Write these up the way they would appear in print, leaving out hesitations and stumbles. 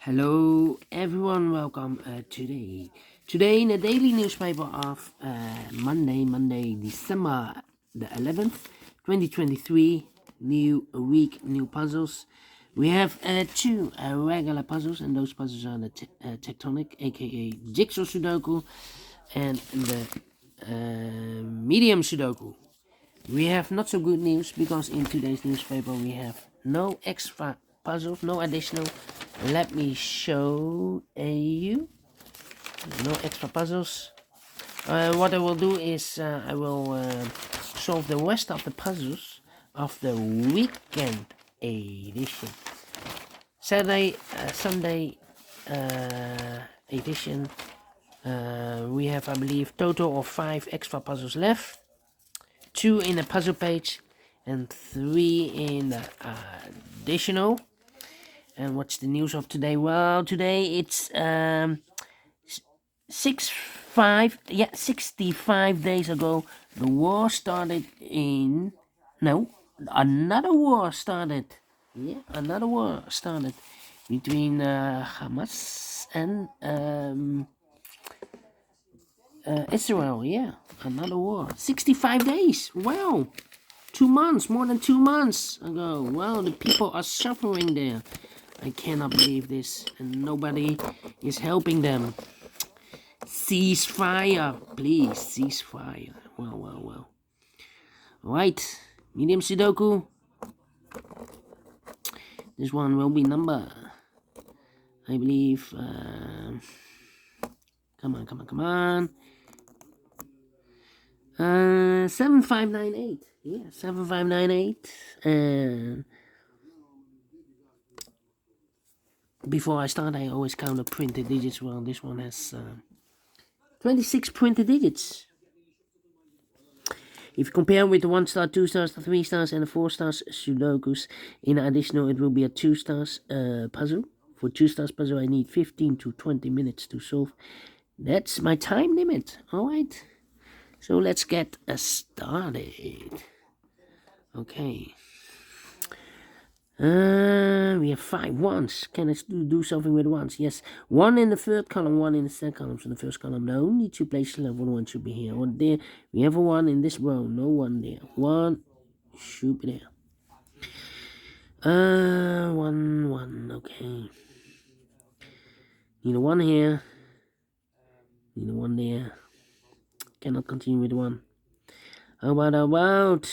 Hello everyone, welcome today in the daily newspaper of Monday, December the 11th, 2023. New week, new puzzles. We have two regular puzzles, and those puzzles are the Tectonic, aka Jigsaw Sudoku, and the Medium Sudoku. We have not so good news because in today's newspaper we have no extra puzzles, no additional. Let me show you. No extra puzzles. What I will do is I will solve the rest of the puzzles of the weekend edition. Sunday edition. We have, I believe, total of 5 extra puzzles left. 2 in the puzzle page and 3 in the additional. And what's the news of today? Well, today it's 65 days ago the war started in another war started between Hamas and Israel. Another war. 65 days. Wow. 2 months, more than 2 months ago. Wow, the people are suffering there. I cannot believe this, and nobody is helping them. Ceasefire, please, ceasefire. Well. Alright, Medium Sudoku. This one will be number, I believe, come on. 7598. Yeah, 7598. And before I start, I always count the printed digits. Well, this one has 26 printed digits. If you compare with the 1 star, 2 stars, the 3 stars, and the 4 stars Sudokus, in additional, it will be a 2 stars puzzle. For 2 stars puzzle, I need 15 to 20 minutes to solve. That's my time limit. Alright. So let's get started. Okay. We have 5 ones. Can I do something with ones? Yes. 1 in the third column, 1 in the second column. So the first column, the only 2 places level 1 should be here or there. We have a 1 in this row, no 1 there. 1 should be there. 1, okay. Need a 1 here. Need a 1 there. Cannot continue with 1. How about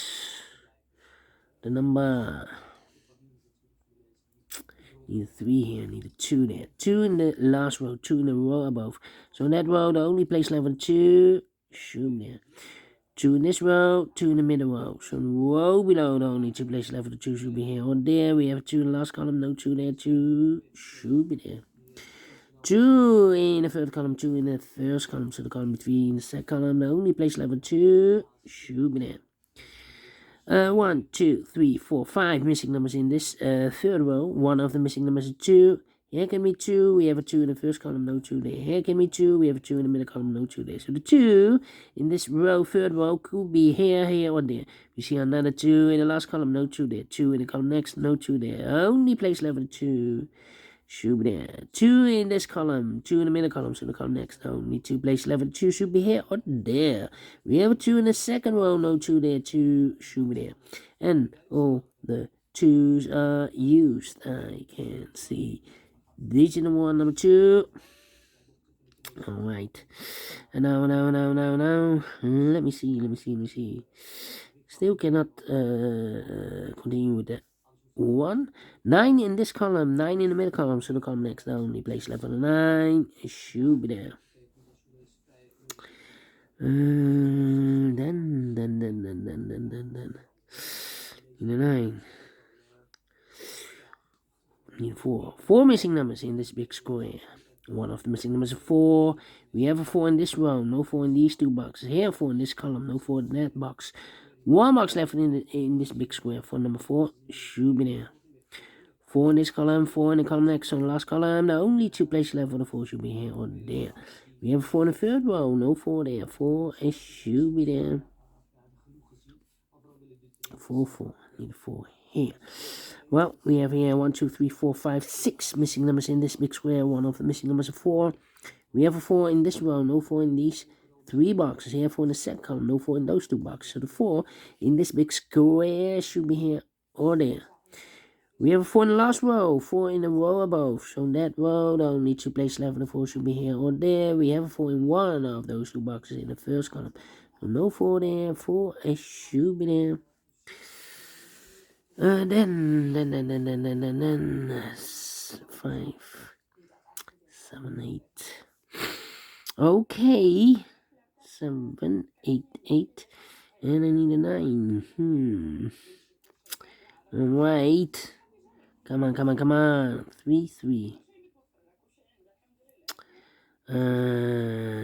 the number? Need a 3 here, need a 2 there. 2 in the last row, 2 in the row above. So in that row, the only place level 2 should be there. 2 in this row, 2 in the middle row. So in the row below, the only 2 place level 2 should be here or there. We have 2 in the last column, no 2 there, 2 should be there. 2 in the third column, 2 in the first column. So the column between the second column, the only place level 2 should be there. 1, 2, 3, 4, 5 missing numbers in this third row. One of the missing numbers is 2. Here can be 2. We have a 2 in the first column, no 2 there. Here can be 2. We have a 2 in the middle column, no 2 there. So the 2 in this row, third row, could be here, or there. We see another 2 in the last column, no 2 there. 2 in the column next, no 2 there. Only place level 2 should be there. 2 in this column, 2 in the middle column, so the column next. Only 2 place level 2 should be here or there. We have a 2 in the second row, no 2 there, 2 should be there. And all the 2's are used. I can see digit number 1, number 2. Alright. And now. Let me see. Still cannot continue with that. 1, 9 in this column, 9 in the middle column, so the column next, the only place level 9 should be there. Then in the 9, need 4 missing numbers in this big square. One of the missing numbers is 4. We have a 4 in this row, no 4 in these 2 boxes. Here 4 in this column, no 4 in that box. 1 box left in this big square. For number 4 should be there. 4 in this column, 4 in the column next. On the last column, the only 2 places left for the 4 should be here or there. We have a 4 in the third row, no 4 there. 4 should be there. 4, need a 4 here. Well, we have here 1, 2, 3, 4, 5, 6 missing numbers in this big square. One of the missing numbers is 4. We have a 4 in this row, no 4 in these 3 boxes. Here 4 in the second column, no 4 in those 2 boxes. So the 4 in this big square should be here or there. We have a 4 in the last row, 4 in the row above. So in that row, the only 2 places left, and the 4 should be here or there. We have a 4 in one of those 2 boxes in the first column. So no 4 there, 4 should be there. Then 5, 7, 8. Okay, 7, 8, 8, and I need a 9. Alright, come on, 3, 3.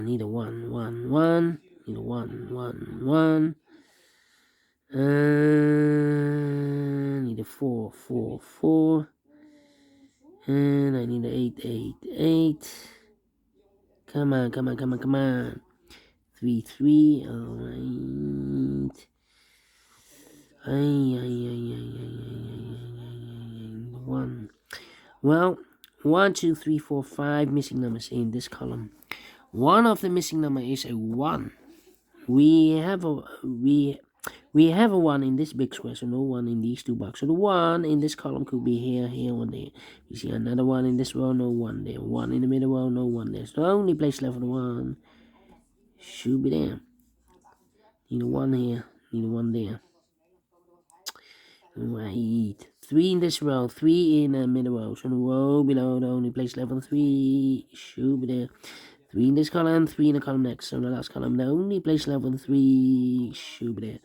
Need a 1, 1, 1. Need a 1, 1, 1. Need a 4, 4, 4. And I need a 8, 8, 8. Come on. 3, 3. Alright. 1. Well, 1, 2, 3, 4, 5 missing numbers in this column. One of the missing number is a 1. We have a 1 in this big square, so no 1 in these 2 boxes. So the 1 in this column could be here, or there. You see another 1 in this row, no 1 there. 1 in the middle row, no 1 there. So the only place left for the 1 should be there. Need a 1 here, need a 1 there. Right. 3 in this row, 3 in the middle row. So the row below, the only place left for the 3 should be there. 3 in this column, 3 in the column next. So the last column, the only place left for the 3 should be there.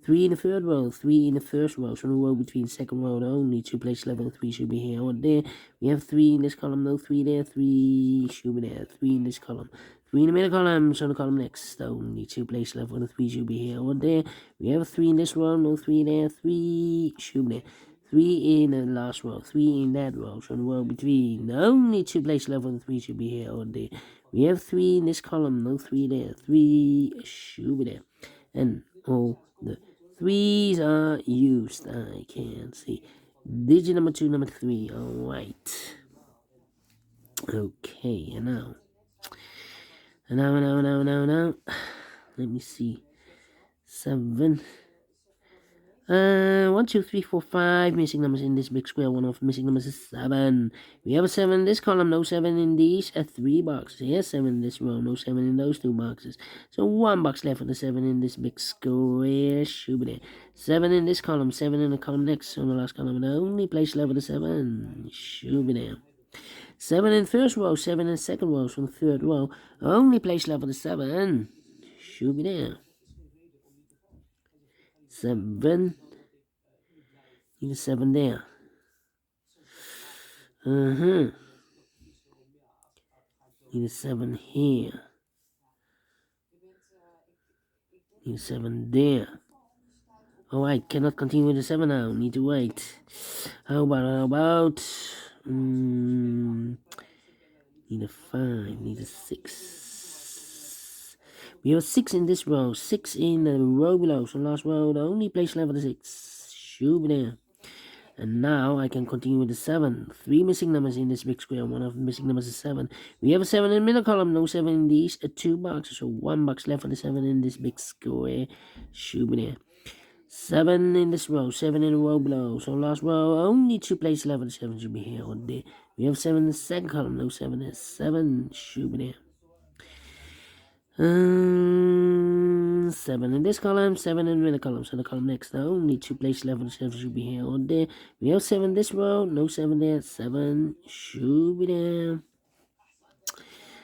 3 in the third row, 3 in the first row. So the row between second row, the only 2 places left for the 3 should be here or there. We have 3 in this column, no 3 there, 3 should be there. 3 in this column. 3 in the middle column, so the column next, the only 2 places left for the 3 should be here or there. We have a 3 in this row, no 3 there, 3 should be there. 3 in the last row, 3 in that row, so the row between, the only 2 places left for the 3 should be here or there. We have 3 in this column, no 3 there, 3 should be there. And all the 3's are used, I can see. Digit number 2, number 3, alright. Okay, and now. Let me see. 7. 1, 2, 3, 4, 5 missing numbers in this big square. One of missing numbers is 7. We have a 7 in this column, no 7 in these 3 boxes. Here's 7 in this row, no 7 in those 2 boxes. So 1 box left for the 7 in this big square. Should be there. 7 in this column, 7 in the column next. So the last column, the only place left for the 7 should be there. 7 in the first row, 7 in the second row. So the third row, only place left for the 7 should be there. 7. Need a 7 there. Need a 7 here. Need a 7 there. Alright, cannot continue with the 7 now. Need to wait. How about need a 5. Need a 6. We have a 6 in this row. 6 in the row below. So last row, the only place left for the 6 should be there. And now I can continue with the 7. 3 missing numbers in this big square. One of the missing numbers is 7. We have a 7 in the middle column. No 7 in these 2 boxes. So 1 box left for the 7 in this big square. Should be there. 7 in this row. 7 in the row below. So last row, only 2 places left for the 7 should be here or there. We have 7 in the second column. No 7 there. 7 should be there. 7 in this column, 7 in the middle column. So the column next, the only 2 places left for the 7 should be here or there. We have 7 in this row, no 7 there, 7 should be there.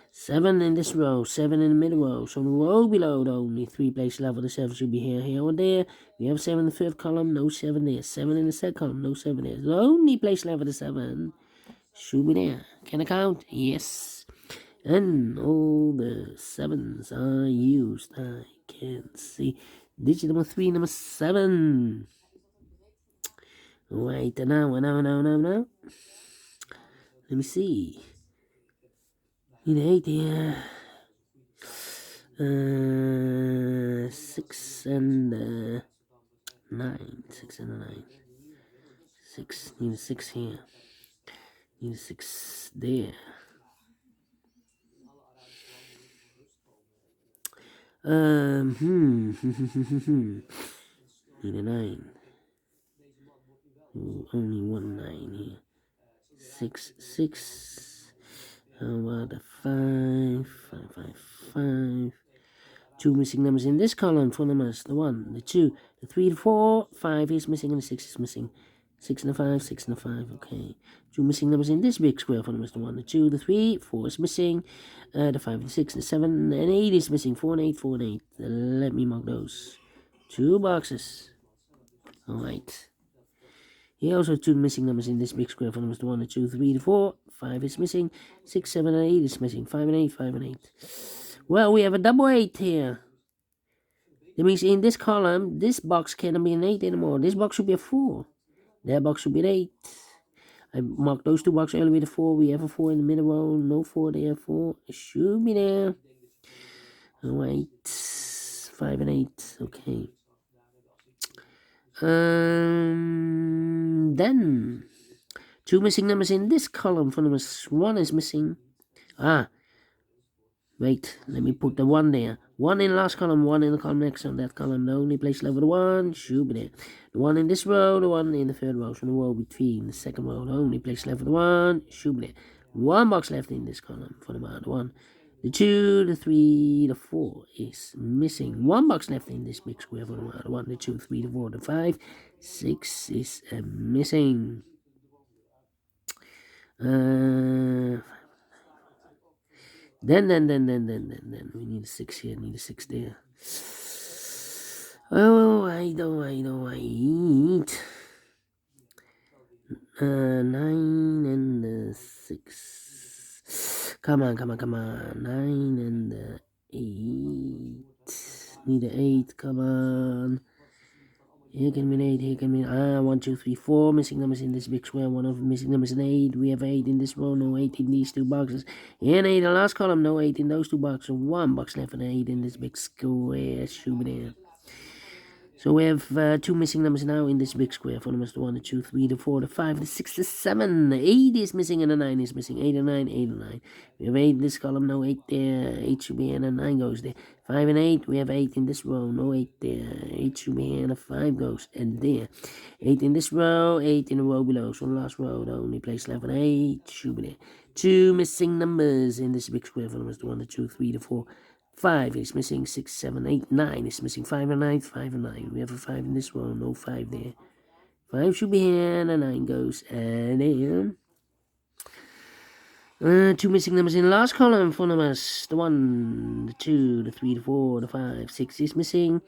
7 in this row, 7 in the middle row. So the row below, the only 3 places left for the 7 should be here or there. We have 7 in the third column, no 7 there. 7 in the second column, no 7 there. The only place left for the 7 should be there. Can I count? Yes. And all the 7's are used. I can see. Digit number 3, number 7. Wait, now. Let me see. Need 8 here. 6 and 9. 6 and 9. 6. Need a 6 here. Need a 6 there. Need a 9. Ooh, only 1 9 here. 6 6. How about a 5 5 5 5? 2 missing numbers in this column for numbers. The 1, the 2, the 3, the 4, 5 is missing, and the 6 is missing. 6 and a 5, 6 and a 5, okay. 2 missing numbers in this big square for numbers. The 1, the 2, the 3, 4 is missing. The 5, the 6, the 7, and 8 is missing. 4 and 8, 4 and 8. Let me mark those. 2 boxes. Alright. Here also 2 missing numbers in this big square for numbers. The 1, the 2, 3, the 4, 5 is missing. 6, 7, and 8 is missing. 5 and 8, 5 and 8. Well, we have a double 8 here. That means in this column, this box cannot be an 8 anymore. This box should be a 4. That box should be an 8. I marked those 2 boxes earlier with a 4. We have a 4 in the middle row. No 4 there. 4 should be there. Alright. 5 and 8. Okay. Then 2 missing numbers in this column for numbers. 1 is missing. Wait, let me put the 1 there. 1 in the last column, 1 in the column next on that column. The only place left with the 1 should be there. The 1 in this row, the 1 in the third row. So the row between the second row, the only place left with the 1 should be there. 1 box left in this column for the 1. The 2, the 3, the 4 is missing. 1 box left in this big square for the 1, the 2, 3, the 4, the 5. 6 is missing. Then we need a 6 here, need a 6 there. Oh, I eat. 9 and the 6. Come on. 9 and the 8. Need a 8, come on. Here can be an 8, here can be 1, 2, 3, 4 missing numbers in this big square. 1 of the missing numbers is an 8. We have 8 in this row, no 8 in these 2 boxes. And 8 in the last column, no 8 in those 2 boxes. 1 box left and 8 in this big square. Should be there. So we have 2 missing numbers now in this big square. For numbers 1, 2, 3, 4, 5, 6, 7. 8 is missing and a 9 is missing. 8 and 9, 8 and 9. We have 8 in this column, no 8 there. 8 should be here and a 9 goes there. 5 and 8, we have 8 in this row, no 8 there. 8 should be here and a 5 goes and there. 8 in this row, 8 in the row below. So the last row, the only place left with 8 should be there. 2 missing numbers in this big square. For numbers 1, 2, 3, 4. 5 is missing, 6, 7, 8, 9 is missing, 5 and 9, 5 and 9. We have a 5 in this row, no 5 there. 5 should be here, and a 9 goes, and there. 2 missing numbers in the last column for numbers. The 1, the 2, the 3, the 4, the 5, 6 is missing.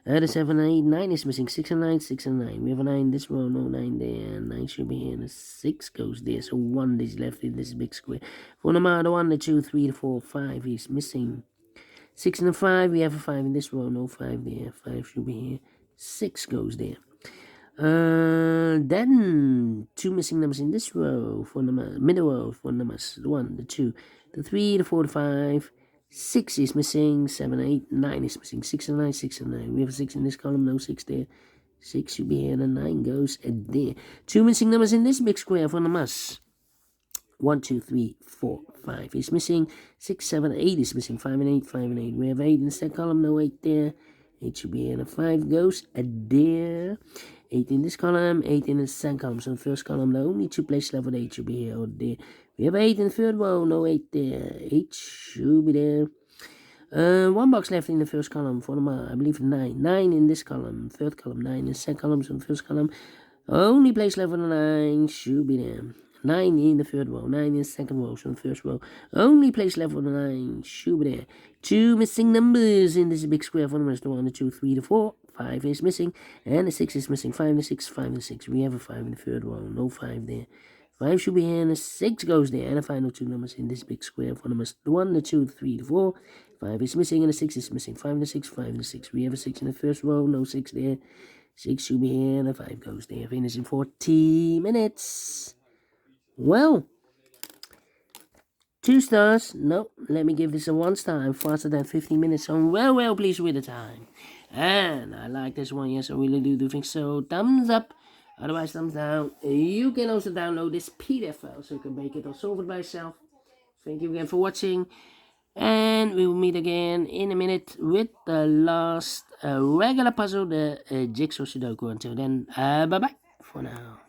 The 7, 8, 9 is missing, 6 and 9, 6 and 9. We have a 9 in this row, no 9 there. 9 should be here, and a 6 goes there. So 1 is left in this big square. For number the 1, the 2, 3, the 4, 5 is missing. 6 and a 5, we have a 5 in this row, no 5 there. 5 should be here. 6 goes there. Then 2 missing numbers in this row for number middle row for numbers. The 1, the 2, the 3, the 4, the 5. 6 is missing. 7, 8, 9 is missing. 6 and 9, 6 and 9. We have a 6 in this column, no 6 there. 6 should be here, and a 9 goes and there. 2 missing numbers in this big square for numbers. 1, 2, 3, 4, 5 is missing. 6, 7, 8 is missing. 5 and 8, 5 and 8. We have 8 in the second column, no 8 there. 8 should be here, and a 5 goes there. 8 in this column, 8 in the second column. So in the first column, the only 2 places left with 8 should be here or there. We have 8 in the third row, no 8 there. 8 should be there. 1 box left in the first column for number, I believe 9. 9 in this column, third column, 9 in the second column, so in the first column. Only place left with a 9 should be there. 9 in the third row, 9 in the second row, so in the first row. Only place left with a 9 should be there. 2 missing numbers in this big square for numbers. The 1, the 2, 3, the 4. 5 is missing, and the 6 is missing. 5 and the 6, 5 and the 6. We have a 5 in the third row, no 5 there. 5 should be here, and the 6 goes there. And the final 2 numbers in this big square for numbers. The 1, the 2, the 3, the 4. 5 is missing, and the 6 is missing. 5 and the 6, 5 and the 6. We have a 6 in the first row, no 6 there. 6 should be here, and the 5 goes there. Finish in 40 minutes. Well, 2 stars. No, let me give this a 1 star. I'm faster than 15 minutes. So I'm well pleased with the time. And I like this one. Yes, I really do think so. Thumbs up. Otherwise, thumbs down. You can also download this PDF file so you can make it or solve it by yourself. Thank you again for watching. And we will meet again in a minute with the last regular puzzle, the Jigsaw Sudoku. Until then, bye-bye for now.